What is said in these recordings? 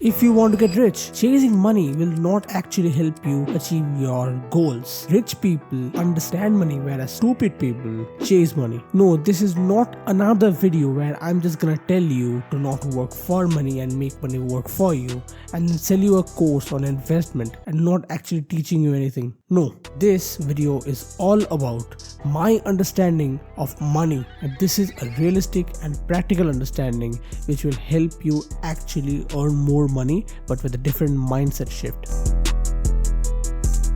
If you want to get rich, chasing money will not actually help you achieve your goals. Rich people understand money, whereas stupid people chase money. No, this is not another video where I'm just gonna tell you to not work for money and make money work for you and then sell you a course on investment and not actually teaching you anything. No, this video is all about my understanding of money, and this is a realistic and practical understanding which will help you actually earn more money but with a different mindset shift.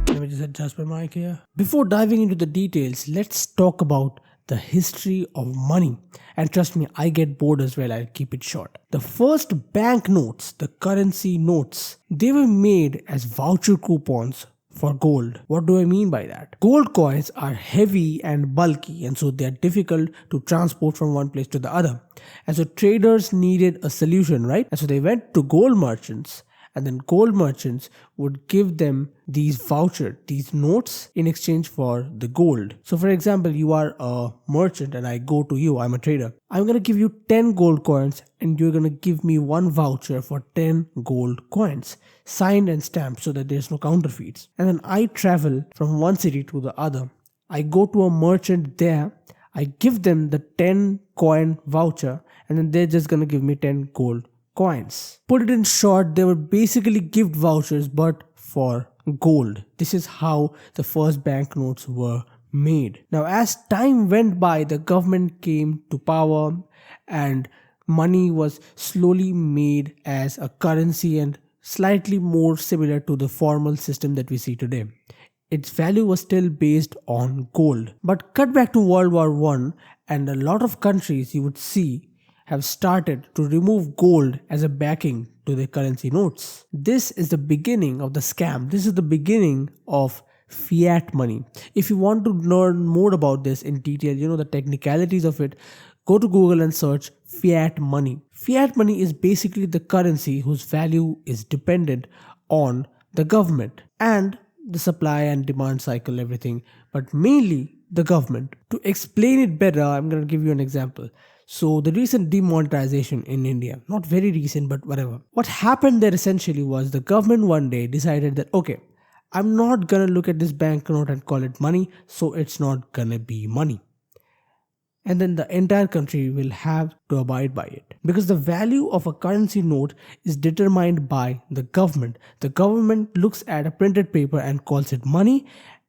Let me just adjust my mic here. Before diving into the details, let's talk about the history of money. And trust me, I get bored as well, I'll keep it short. The first banknotes, the currency notes, they were made as voucher coupons for gold. What do I mean by that? Gold coins are heavy and bulky, and so they are difficult to transport from one place to the other. And so traders needed a solution, right? And so they went to gold merchants, and then gold merchants would give them these vouchers, these notes in exchange for the gold. So for example, you are a merchant and I go to you, I'm a trader. I'm going to give you 10 gold coins and you're going to give me one voucher for 10 gold coins, signed and stamped so that there's no counterfeits. And then I travel from one city to the other. I go to a merchant there, I give them the 10 coin voucher, and then they're just going to give me 10 gold coins. Put it in short, they were basically gift vouchers but for gold. This is how the first banknotes were made. Now as time went by, the government came to power and money was slowly made as a currency and slightly more similar to the formal system that we see today. Its value was still based on gold. But cut back to World War I, and a lot of countries you would see have started to remove gold as a backing to their currency notes. This is the beginning of the scam. This is the beginning of fiat money. If you want to learn more about this in detail, the technicalities of it, go to Google and search fiat money. Fiat money is basically the currency whose value is dependent on the government and the supply and demand cycle, everything, but mainly the government. To explain it better, I'm going to give you an example. So the recent demonetization in India, not very recent, but whatever. What happened there essentially was the government one day decided that, okay, I'm not gonna look at this banknote and call it money, so it's not gonna be money. And then the entire country will have to abide by it. Because the value of a currency note is determined by the government. The government looks at a printed paper and calls it money,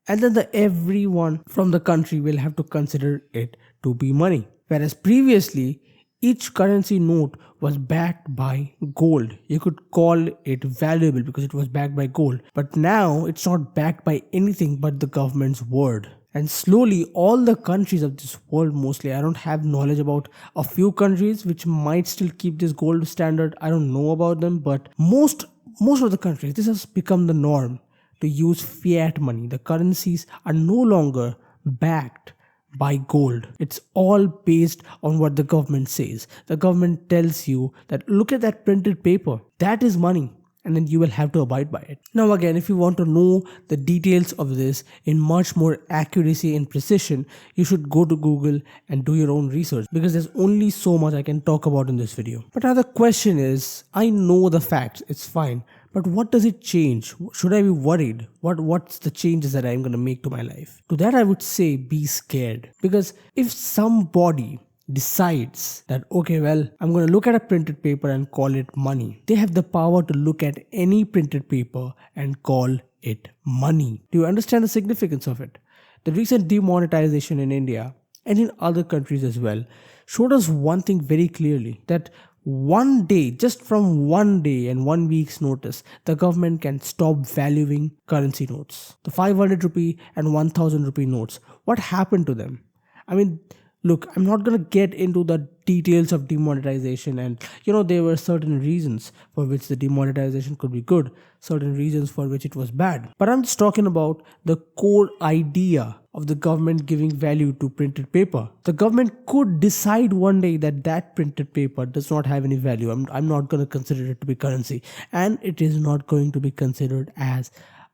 and then everyone from the country will have to consider it to be money. Whereas previously, each currency note was backed by gold. You could call it valuable because it was backed by gold. But now it's not backed by anything but the government's word. And slowly, all the countries of this world, mostly, I don't have knowledge about a few countries which might still keep this gold standard. I don't know about them, but most of the countries, this has become the norm to use fiat money. The currencies are no longer backed by gold. It's all based on what the government says. The government tells you that look at that printed paper, that is money, and then you will have to abide by it. Now again, if you want to know the details of this in much more accuracy and precision, you should go to Google and do your own research, because there's only so much I can talk about in this video. But another question is, I know the facts, it's fine, but what does it change? Should I be worried? What's the changes that I'm going to make to my life? To that I would say be scared. Because if somebody decides that, okay, well, I'm going to look at a printed paper and call it money, they have the power to look at any printed paper and call it money. Do you understand the significance of it? The recent demonetization in India and in other countries as well showed us one thing very clearly, that one day, just from one day and 1 week's notice, the government can stop valuing currency notes. The 500 rupee and 1000 rupee notes. What happened to them? I mean, look, I'm not going to get into the details of demonetization, and there were certain reasons for which the demonetization could be good, certain reasons for which it was bad. But I'm just talking about the core idea of the government giving value to printed paper. The government could decide one day that that printed paper does not have any value. I'm not going to consider it to be currency, and it is not going to be considered as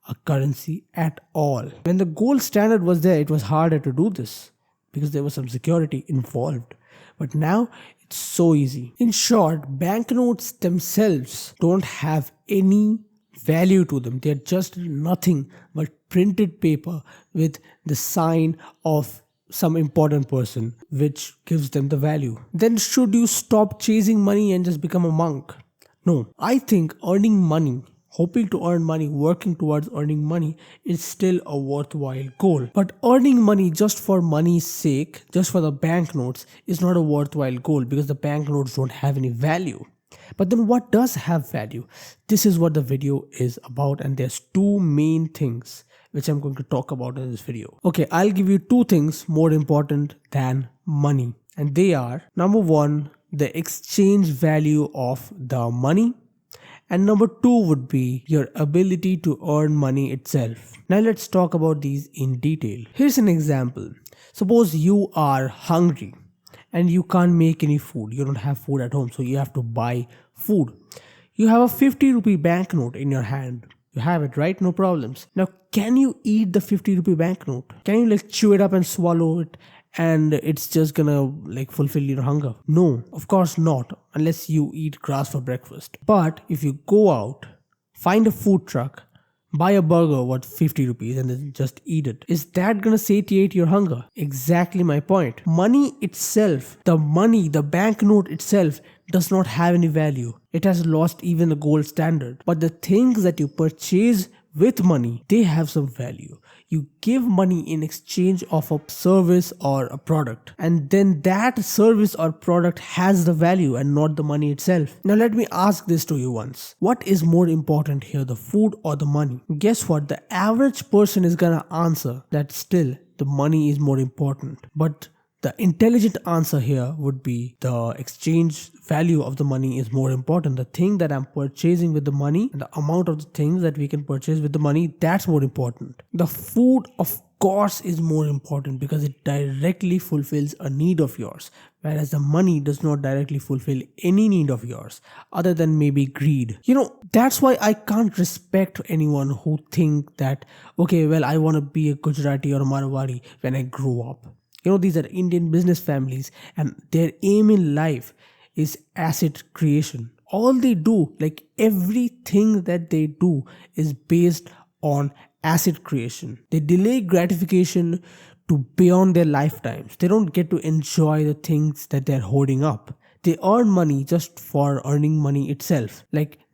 a currency at all. When the gold standard was there, it was harder to do this because there was some security involved. But now It's so easy. In short, banknotes themselves don't have any value to them. They're just nothing but printed paper with the sign of some important person, which gives them the value. Then, should you stop chasing money and just become a monk? No, I think earning money, hoping to earn money, working towards earning money is still a worthwhile goal. But earning money just for money's sake, just for the banknotes, is not a worthwhile goal because the banknotes don't have any value. But then what does have value? This is what the video is about, and there's two main things which I'm going to talk about in this video. Okay, I'll give you two things more important than money, and they are: number one, the exchange value of the money, and number two would be your ability to earn money itself. Now let's talk about these in detail. Here's an example. Suppose you are hungry and you can't make any food. You don't have food at home, so you have to buy food. You have a 50 rupee banknote in your hand. You have it, right? No problems. Now, can you eat the 50 rupee banknote? Can you chew it up and swallow it and it's just gonna fulfill your hunger? No, of course not, unless you eat grass for breakfast. But if you go out, find a food truck, buy a burger worth 50 rupees and then just eat it, is that gonna satiate your hunger? Exactly my point. Money itself, the banknote itself, does not have any value. It has lost even the gold standard. But the things that you purchase with money, they have some value. You give money in exchange of a service or a product, and then that service or product has the value and not the money itself. Now let me ask this to you once. What is more important here, the food or the money? Guess what? The average person is gonna answer that still the money is more important. But the intelligent answer here would be the exchange value of the money is more important. The thing that I'm purchasing with the money and the amount of the things that we can purchase with the money, that's more important. The food, of course, is more important because it directly fulfills a need of yours, whereas the money does not directly fulfill any need of yours other than maybe greed. That's why I can't respect anyone who think that, okay, well, I want to be a Gujarati or a Marwari when I grow up. These are Indian business families and their aim in life is asset creation. All they do, everything that they do, is based on asset creation. They delay gratification to beyond their lifetimes. They don't get to enjoy the things that they're hoarding up. They earn money just for earning money itself.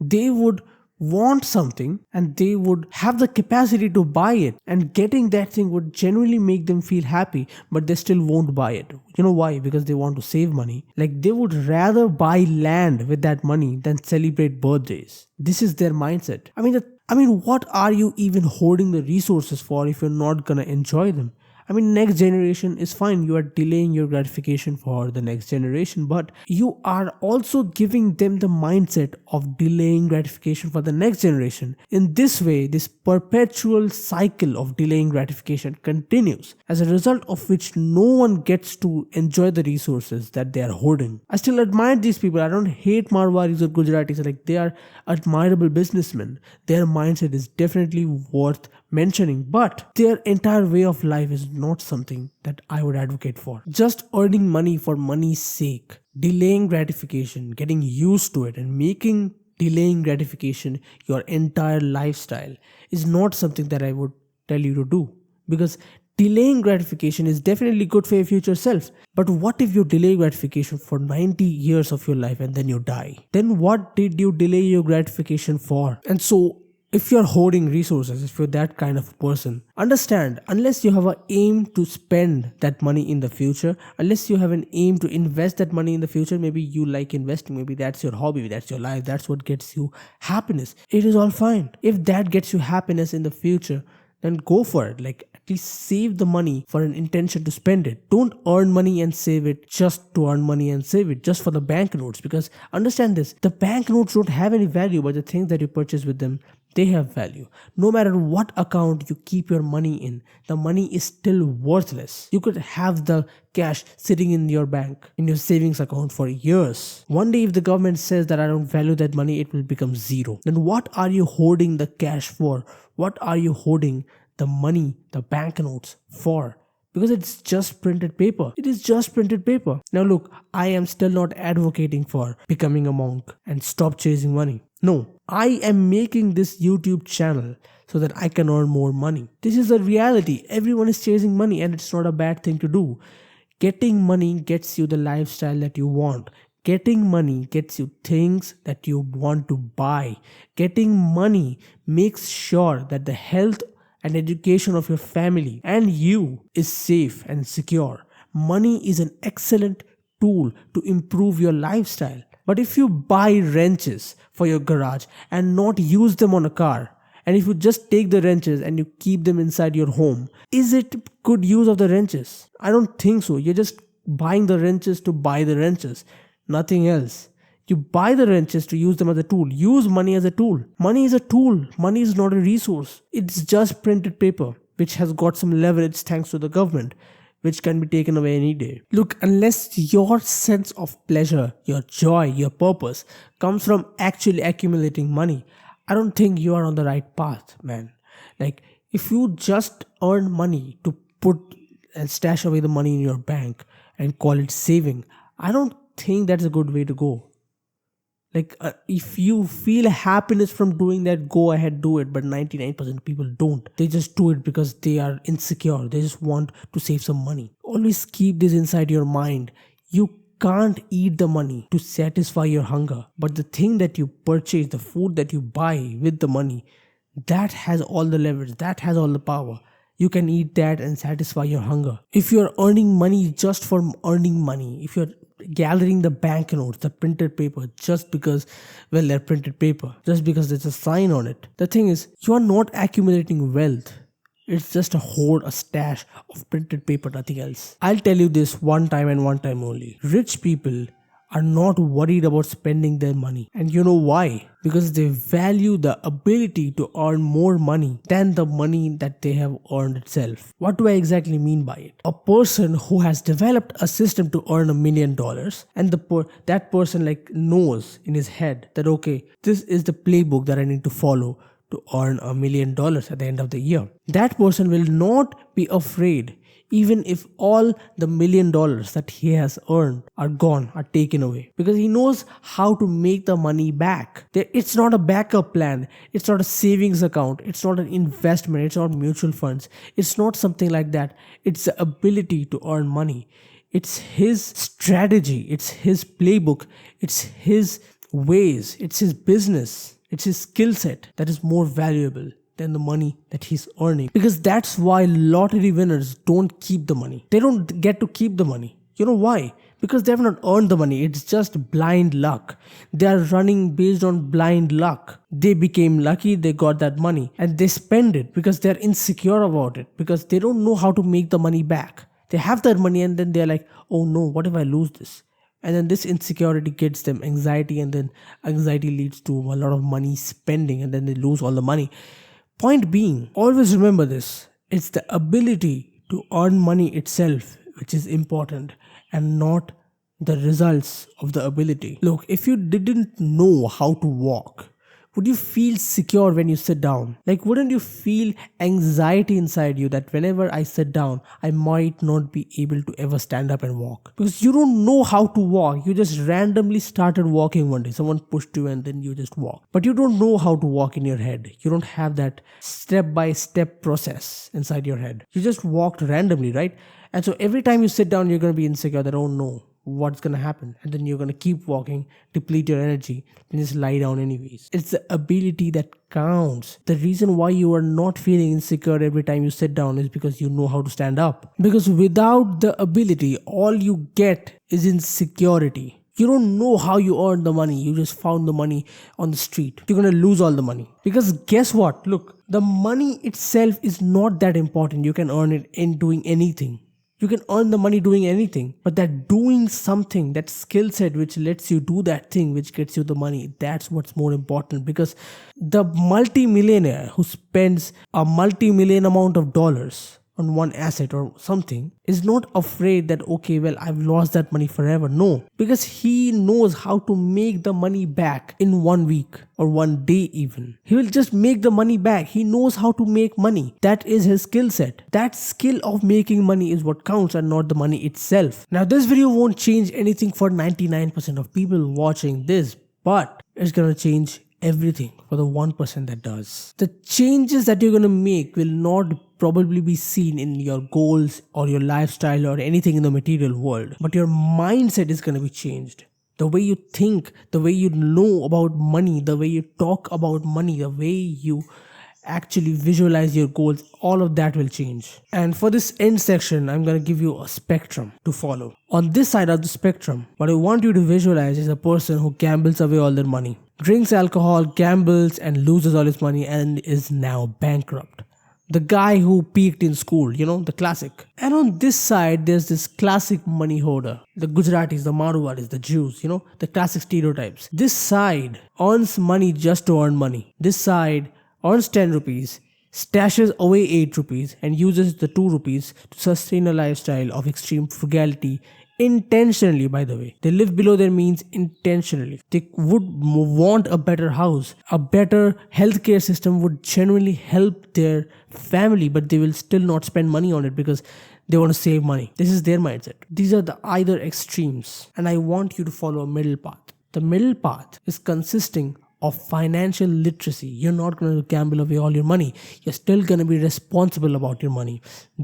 They would want something and they would have the capacity to buy it, and getting that thing would genuinely make them feel happy, but they still won't buy it. You know why? Because they want to save money. They would rather buy land with that money than celebrate birthdays. This is their mindset. I mean, what are you even hoarding the resources for if you're not gonna enjoy them? Next generation is fine. You are delaying your gratification for the next generation, but you are also giving them the mindset of delaying gratification for the next generation. In this way, this perpetual cycle of delaying gratification continues, as a result of which no one gets to enjoy the resources that they are hoarding. I still admire these people. I don't hate Marwaris or Gujaratis. They are admirable businessmen. Their mindset is definitely worth mentioning, but their entire way of life is not something that I would advocate for. Just earning money for money's sake, delaying gratification, getting used to it, and making delaying gratification your entire lifestyle is not something that I would tell you to do, because delaying gratification is definitely good for your future self. But what if you delay gratification for 90 years of your life and then you die? Then what did you delay your gratification for? And so, if you're hoarding resources, if you're that kind of person, understand, unless you have an aim to spend that money in the future, unless you have an aim to invest that money in the future, maybe you like investing, maybe that's your hobby, that's your life, that's what gets you happiness, it is all fine. If that gets you happiness in the future, then go for it. At least save the money for an intention to spend it. Don't earn money and save it just to earn money and save it just for the banknotes, because understand this, the banknotes don't have any value, but the things that you purchase with them, they have value. No matter what account you keep your money in, the money is still worthless. You could have the cash sitting in your bank, in your savings account for years. One day if the government says that I don't value that money, it will become zero. Then what are you hoarding the cash for? What are you hoarding the money, the banknotes for? because it's just printed paper. It is just printed paper. Now look, I am still not advocating for becoming a monk and stop chasing money. No, I am making this YouTube channel so that I can earn more money. This is a reality. Everyone is chasing money and it's not a bad thing to do. Getting money gets you the lifestyle that you want. Getting money gets you things that you want to buy. Getting money makes sure that the health and education of your family and you is safe and secure. Money is an excellent tool to improve your lifestyle. But if you buy wrenches for your garage and not use them on a car, and if you just take the wrenches and you keep them inside your home, is it good use of the wrenches? I don't think so. You're just buying the wrenches to buy the wrenches, nothing else. You buy the wrenches to use them as a tool. Use money as a tool. Money is a tool. Money is not a resource. It's just printed paper, which has got some leverage thanks to the government, which can be taken away any day. Look, unless your sense of pleasure, your joy, your purpose comes from actually accumulating money, I don't think you are on the right path, man. Like, if you just earn money to put and stash away the money in your bank and call it saving, I don't think that's a good way to go. If you feel happiness from doing that, go ahead, do it. But 99% of people don't. They just do it because they are insecure. They just want to save some money. Always keep this inside your mind. You can't eat the money to satisfy your hunger. But the thing that you purchase, the food that you buy with the money, that has all the leverage. That has all the power. You can eat that and satisfy your hunger. If you're earning money just for earning money, if you're gathering the banknotes, the printed paper, just because, well, they're printed paper, just because there's a sign on it. The thing is, you are not accumulating wealth. It's just a hoard, a stash of printed paper, nothing else. I'll tell you this one time and one time only. Rich people are not worried about spending their money. And you know why? Because they value the ability to earn more money than the money that they have earned itself. What do I exactly mean by it? A person who has developed a system to earn $1 million, and that person knows in his head that, okay, this is the playbook that I need to follow to earn $1 million at the end of the year. That person will not be afraid even if all the $1 million that he has earned are gone, are taken away, because he knows how to make the money back. It's not a backup plan. It's not a savings account. It's not an investment. It's not mutual funds. It's not something like that. It's the ability to earn money. It's his strategy. It's his playbook. It's his ways. It's his business. It's his skill set that is more valuable than the money that he's earning. Because that's why lottery winners don't keep the money. They don't get to keep the money. You know why? Because they have not earned the money. It's just blind luck. They are running based on blind luck. They became lucky, they got that money, and they spend it because they're insecure about it, because they don't know how to make the money back. They have that money and then they're like, oh no, what if I lose this? And then this insecurity gets them anxiety, and then anxiety leads to a lot of money spending, and then they lose all the money. Point being, always remember this. It's the ability to earn money itself which is important, and not the results of the ability. Look, if you didn't know how to walk, would you feel secure when you sit down? Wouldn't you feel anxiety inside you that whenever I sit down, I might not be able to ever stand up and walk? Because you don't know how to walk. You just randomly started walking one day. Someone pushed you and then you just walk. But you don't know how to walk in your head. You don't have that step-by-step process inside your head. You just walked randomly, right? And so every time you sit down, you're going to be insecure that, oh no, what's going to happen? And then you're going to keep walking, deplete your energy, and just lie down anyways. It's the ability that counts. The reason why you are not feeling insecure every time you sit down is because you know how to stand up. Because without the ability, all you get is insecurity. You don't know how you earned the money. You just found the money on the street. You're going to lose all the money. Because guess what? Look, the money itself is not that important. You can earn it in doing anything. You can earn the money doing anything, but that doing something, that skill set which lets you do that thing which gets you the money, that's what's more important. Because the multi-millionaire who spends a multi-million amount of dollars on one asset or something is not afraid that, okay, well, I've lost that money forever. No, because he knows how to make the money back in 1 week or 1 day even. He will just make the money back. He knows how to make money. That is his skill set. That skill of making money is what counts and not the money itself. Now, this video won't change anything for 99% of people watching this, but it's gonna change everything for the 1% that does. The changes that you're going to make will not probably be seen in your goals or your lifestyle or anything in the material world, but your mindset is going to be changed. The way you think, the way you know about money, the way you talk about money, the way you actually visualize your goals, all of that will change. And for this end section, I'm going to give you a spectrum to follow. On this side of the spectrum, what I want you to visualize is a person who gambles away all their money, drinks alcohol, gambles and loses all his money and is now bankrupt. The guy who peaked in school, the classic. And on this side, there's this classic money hoarder. The Gujaratis, the Marwaris, the Jews, the classic stereotypes. This side earns money just to earn money. This side earns 10 rupees, stashes away 8 rupees and uses the 2 rupees to sustain a lifestyle of extreme frugality intentionally, by the way. They live below their means intentionally. They would want a better house. A better healthcare system would genuinely help their family, but they will still not spend money on it because they want to save money. This is their mindset. These are the either extremes, and I want you to follow a middle path. The middle path is consisting of financial literacy. You're not going to gamble away all your money. You're still going to be responsible about your money.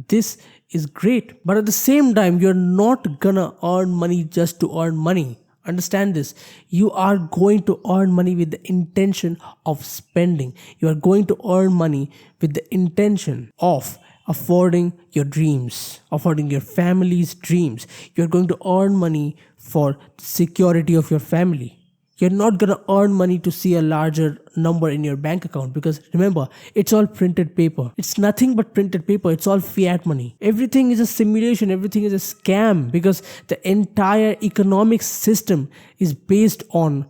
This is great. But at the same time, you're not going to earn money just to earn money. Understand this. You are going to earn money with the intention of spending. You are going to earn money with the intention of affording your dreams, affording your family's dreams. You're going to earn money for the security of your family. You're not going to earn money to see a larger number in your bank account, because remember, it's all printed paper. It's nothing but printed paper. It's all fiat money. Everything is a simulation. Everything is a scam, because the entire economic system is based on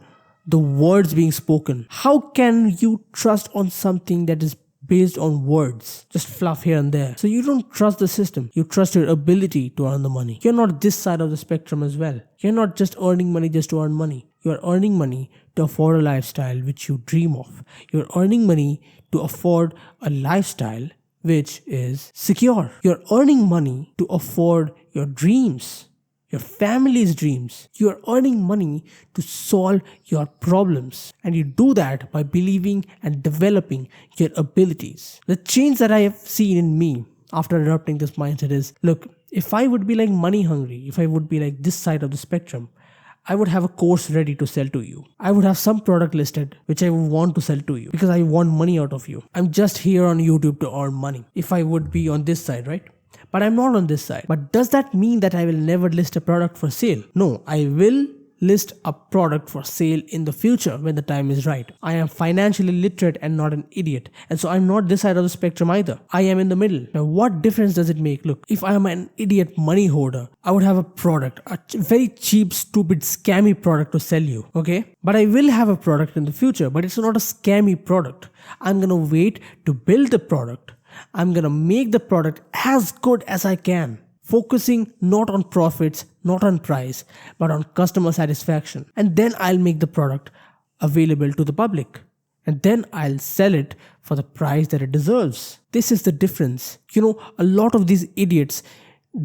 the words being spoken. How can you trust on something that is based on words, just fluff here and there? So you don't trust the system. You trust your ability to earn the money. You're not this side of the spectrum as well. You're not just earning money just to earn money. You're earning money to afford a lifestyle which you dream of. You're earning money to afford a lifestyle which is secure. You're earning money to afford your dreams, your family's dreams. You're earning money to solve your problems. And you do that by believing and developing your abilities. The change that I have seen in me after adopting this mindset is, look, if I would be like money hungry, if I would be like this side of the spectrum, I would have a course ready to sell to you. I would have some product listed which I would want to sell to you because I want money out of you. I'm just here on YouTube to earn money. If I would be on this side, right? But I'm not on this side. But does that mean that I will never list a product for sale? No, I will list a product for sale in the future when the time is right. I am financially literate and not an idiot. And so I'm not this side of the spectrum either. I am in the middle. Now, what difference does it make? Look, if I am an idiot money hoarder, I would have a product, a very cheap, stupid, scammy product to sell you. Okay? But I will have a product in the future, but it's not a scammy product. I'm going to wait to build the product. I'm going to make the product as good as I can, focusing not on profits, not on price, but on customer satisfaction. And then I'll make the product available to the public. And then I'll sell it for the price that it deserves. This is the difference. A lot of these idiots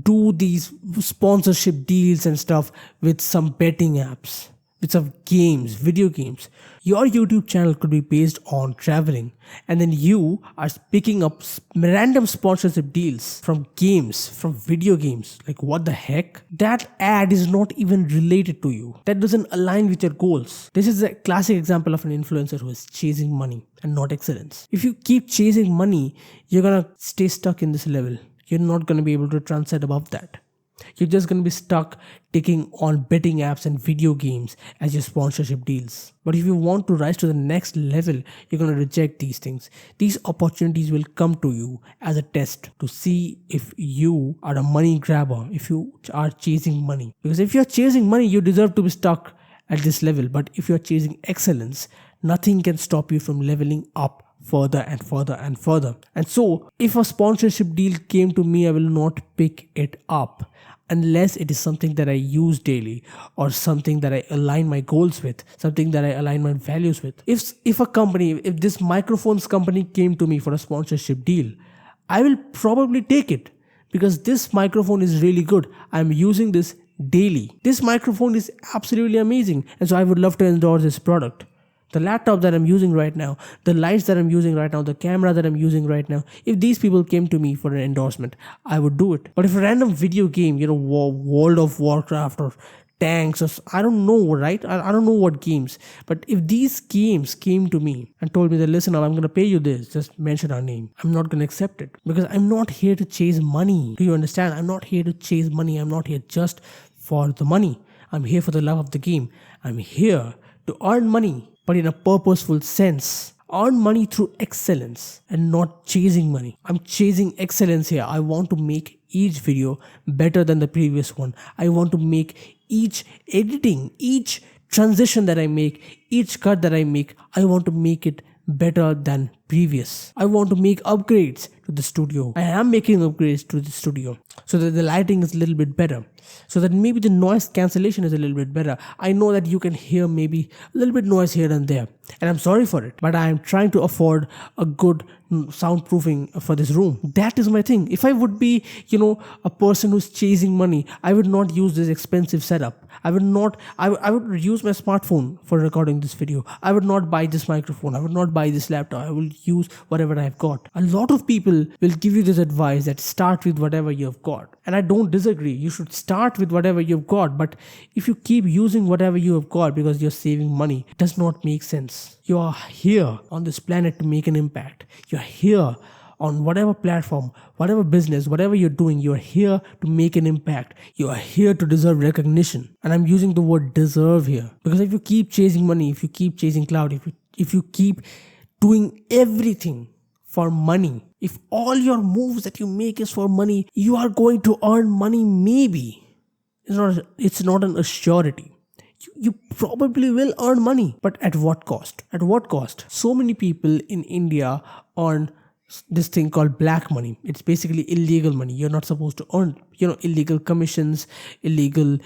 do these sponsorship deals and stuff with some betting apps, with some games, video games. Your YouTube channel could be based on traveling, and then you are picking up random sponsorship deals from games, from video games. Like, what the heck? That ad is not even related to you. That doesn't align with your goals. This is a classic example of an influencer who is chasing money and not excellence. If you keep chasing money, you're gonna stay stuck in this level. You're not gonna be able to transcend above that. You're just going to be stuck taking on betting apps and video games as your sponsorship deals. But if you want to rise to the next level, you're going to reject these things. These opportunities will come to you as a test to see if you are a money grabber, if you are chasing money. Because if you're chasing money, you deserve to be stuck at this level. But if you're chasing excellence, nothing can stop you from leveling up further and further and further. And so, if a sponsorship deal came to me, I will not pick it up unless it is something that I use daily or something that I align my goals with, something that I align my values with. If this microphones company came to me for a sponsorship deal, I will probably take it because this microphone is really good. I'm using this daily. This microphone is absolutely amazing, and so I would love to endorse this product. The laptop that I'm using right now, the lights that I'm using right now, the camera that I'm using right now, if these people came to me for an endorsement, I would do it. But if a random video game, World of Warcraft or tanks or I don't know, right? I don't know what games. But if these games came to me and told me that, listen, I'm going to pay you this, just mention our name, I'm not going to accept it because I'm not here to chase money. Do you understand? I'm not here to chase money. I'm not here just for the money. I'm here for the love of the game. I'm here to earn money, but in a purposeful sense. Earn money through excellence and not chasing money. I'm chasing excellence here. I want to make each video better than the previous one. I want to make each editing, each transition that I make, each cut that I make, I want to make it better than previous. I want to make upgrades to the studio. I am making upgrades to the studio so that the lighting is a little bit better, so that maybe the noise cancellation is a little bit better. I know that you can hear maybe a little bit noise here and there, and I'm sorry for it, but I am trying to afford a good soundproofing for this room. That is my thing. If I would be, a person who's chasing money, I would not use this expensive setup. I would use my smartphone for recording this video. I would not buy this microphone. I would not buy this laptop. I will use whatever I've got. A lot of people will give you this advice that start with whatever you've got. And I don't disagree. You should start with whatever you've got. But if you keep using whatever you have got because you're saving money, it does not make sense. You are here on this planet to make an impact. You're here on whatever platform, whatever business, whatever you're doing, you're here to make an impact. You are here to deserve recognition. And I'm using the word deserve here. Because if you keep chasing money, if you keep chasing cloud, if you keep doing everything for money, if all your moves that you make is for money, you are going to earn money maybe. It's not an assurity. You probably will earn money, but at what cost? At what cost? So many people in India earn this thing called black money. It's basically illegal money. You're not supposed to earn, illegal commissions, illegal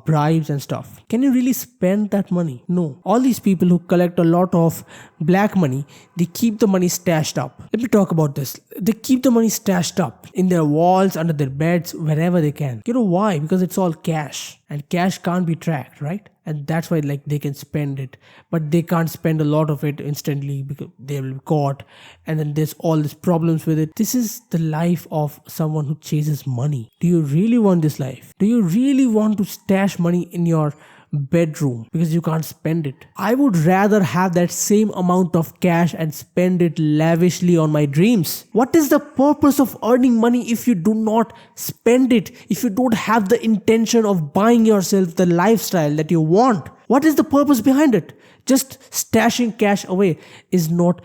bribes and stuff. Can you really spend that money? No. All these people who collect a lot of black money, they keep the money stashed up. Let me talk about this. They keep the money stashed up in their walls, under their beds, wherever they can. You know why? Because it's all cash, and cash can't be tracked, right? And that's why they can spend it, but they can't spend a lot of it instantly because they will be caught, and then there's all these problems with it. This is the life of someone who chases money. Do you really want this life? Do you really want to stash money in your bedroom because you can't spend it? I would rather have that same amount of cash and spend it lavishly on my dreams. What is the purpose of earning money if you do not spend it, if you don't have the intention of buying yourself the lifestyle that you want? What is the purpose behind it? Just stashing cash away is not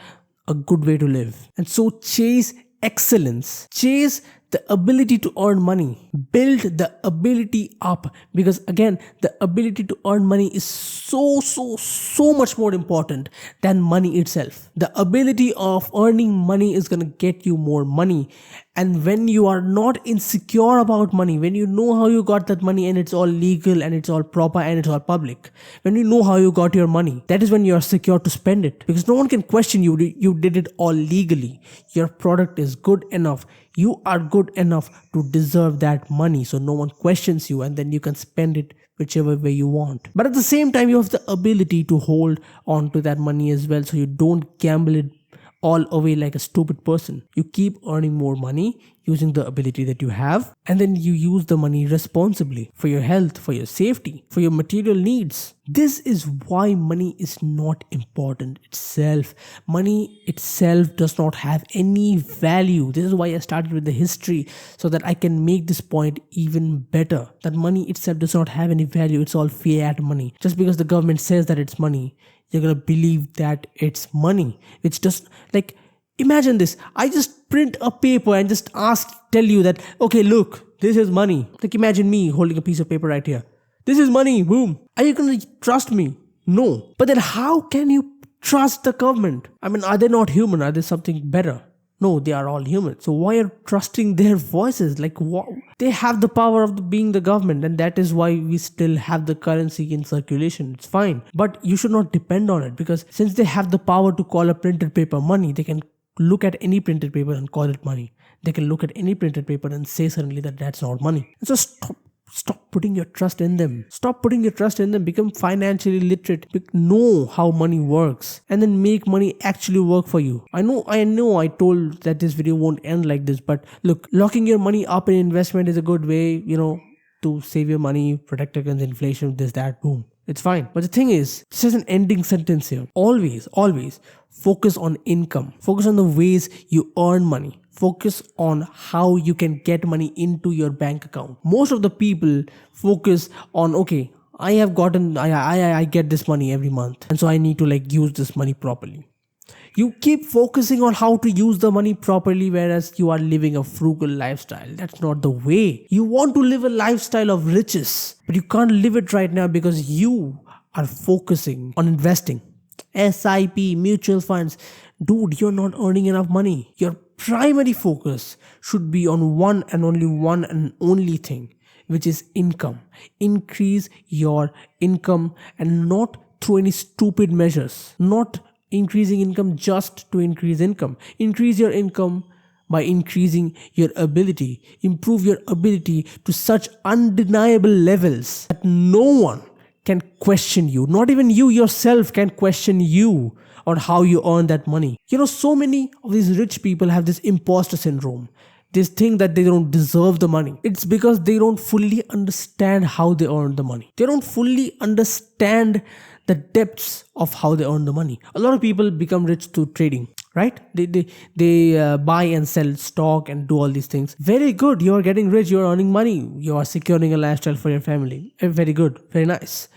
a good way to live. And so chase excellence. Chase the ability to earn money. Build the ability up, because again, the ability to earn money is so much more important than money itself. The ability of earning money is going to get you more money. And when you are not insecure about money, when you know how you got that money and it's all legal and it's all proper and it's all public, when you know how you got your money, that is when you are secure to spend it, because no one can question you. You did it all legally. Your product is good enough. You are good enough to deserve that money, so no one questions you, and then you can spend it whichever way you want. But at the same time, you have the ability to hold on to that money as well, so you don't gamble it all away like a stupid person. You keep earning more money using the ability that you have, and then you use the money responsibly for your health, for your safety, for your material needs. This is why money is not important itself. Money itself does not have any value. This is why I started with the history, so that I can make this point even better. That money itself does not have any value. It's all fiat money. Just because the government says that it's money, you're gonna believe that it's money. It's just like, imagine this. I just print a paper and just tell you that, okay, look, this is money. Like, imagine me holding a piece of paper right here. This is money, boom. Are you gonna trust me? No. But then how can you Trust the government. I mean, are they not human? Are they something better? No, they are all human. So why are trusting their voices? Like, they have the power of being the government, and that is why we still have the currency in circulation. It's fine, but you should not depend on it, because since they have the power to call a printed paper money, they can look at any printed paper and call it money. They can look at any printed paper and say suddenly that that's not money. So stop putting your trust in them. Stop putting your trust in them. Become financially literate. Know how money works, and then make money actually work for you. I know I told that this video won't end like this, but look, locking your money up in investment is a good way, to save your money, protect against inflation, this, that, boom. It's fine. But the thing is, this is an ending sentence here. Always focus on income. Focus on the ways you earn money. Focus on how you can get money into your bank account. Most of the people focus on, okay, I get this money every month, and so I need to use this money properly. You keep focusing on how to use the money properly, whereas you are living a frugal lifestyle. That's not the way. You want to live a lifestyle of riches, but you can't live it right now because you are focusing on investing. SIP, mutual funds. Dude, you're not earning enough money. Your primary focus should be on one and only thing, which is income. Increase your income, and not through any stupid measures. Not increasing income just to increase income. Increase your income by increasing your ability. Improve your ability to such undeniable levels that no one can question you. Not even you yourself can question you on how you earn that money. So many of these rich people have this imposter syndrome. This thing that they don't deserve the money. It's because they don't fully understand how they earn the money. They don't fully understand the depths of how they earn the money. A lot of people become rich through trading, right? They buy and sell stock and do all these things. Very good. You are getting rich. You are earning money. You are securing a lifestyle for your family. Very good. Very nice.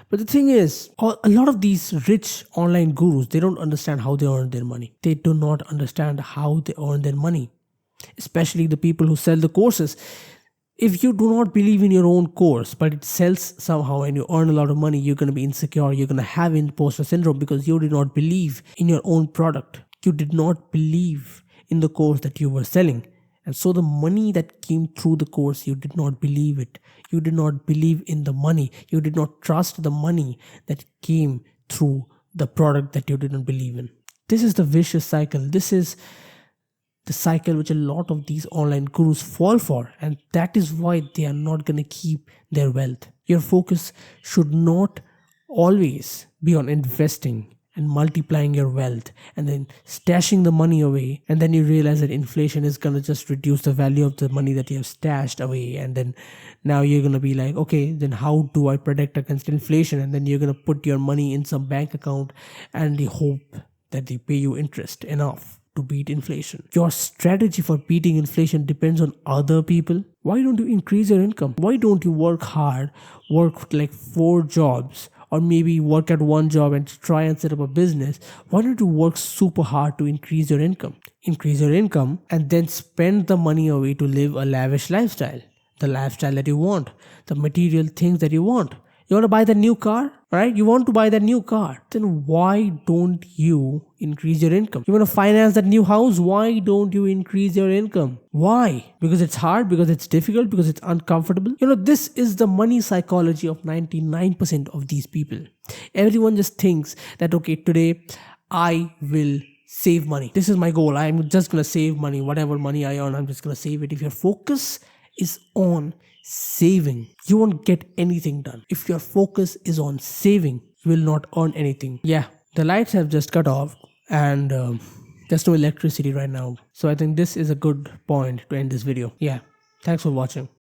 But the thing is, a lot of these rich online gurus, they don't understand how they earn their money. They do not understand how they earn their money. Especially the people who sell the courses. If you do not believe in your own course, but it sells somehow and you earn a lot of money, you're going to be insecure. You're going to have imposter syndrome because you did not believe in your own product. You did not believe in the course that you were selling. And so the money that came through the course, you did not believe it. You did not believe in the money. You did not trust the money that came through the product that you didn't believe in. This is the vicious cycle. This is the cycle which a lot of these online gurus fall for, and that is why they are not going to keep their wealth. Your focus should not always be on investing and multiplying your wealth and then stashing the money away, and then you realize that inflation is going to just reduce the value of the money that you have stashed away, and then now you're going to be like, okay, then how do I protect against inflation? And then you're going to put your money in some bank account and you hope that they pay you interest enough to beat inflation. Your strategy for beating inflation depends on other people. Why don't you increase your income? Why don't you work hard, work like 4 jobs, or maybe work at one job and try and set up a business? Why don't you work super hard to increase your income? Increase your income and then spend the money away to live a lavish lifestyle. The lifestyle that you want, the material things that you want. You want to buy the new car, right? You want to buy that new car. Then why don't you increase your income? You want to finance that new house? Why don't you increase your income? Why? Because it's hard, because it's difficult, because it's uncomfortable. This is the money psychology of 99% of these people. Everyone just thinks that, okay, today I will save money. This is my goal. I'm just going to save money. Whatever money I earn, I'm just going to save it. If your focus is on saving, you won't get anything done. If your focus is on saving, you will not earn anything. Yeah, the lights have just cut off and there's no electricity right now. So I think this is a good point to end this video. Yeah, thanks for watching.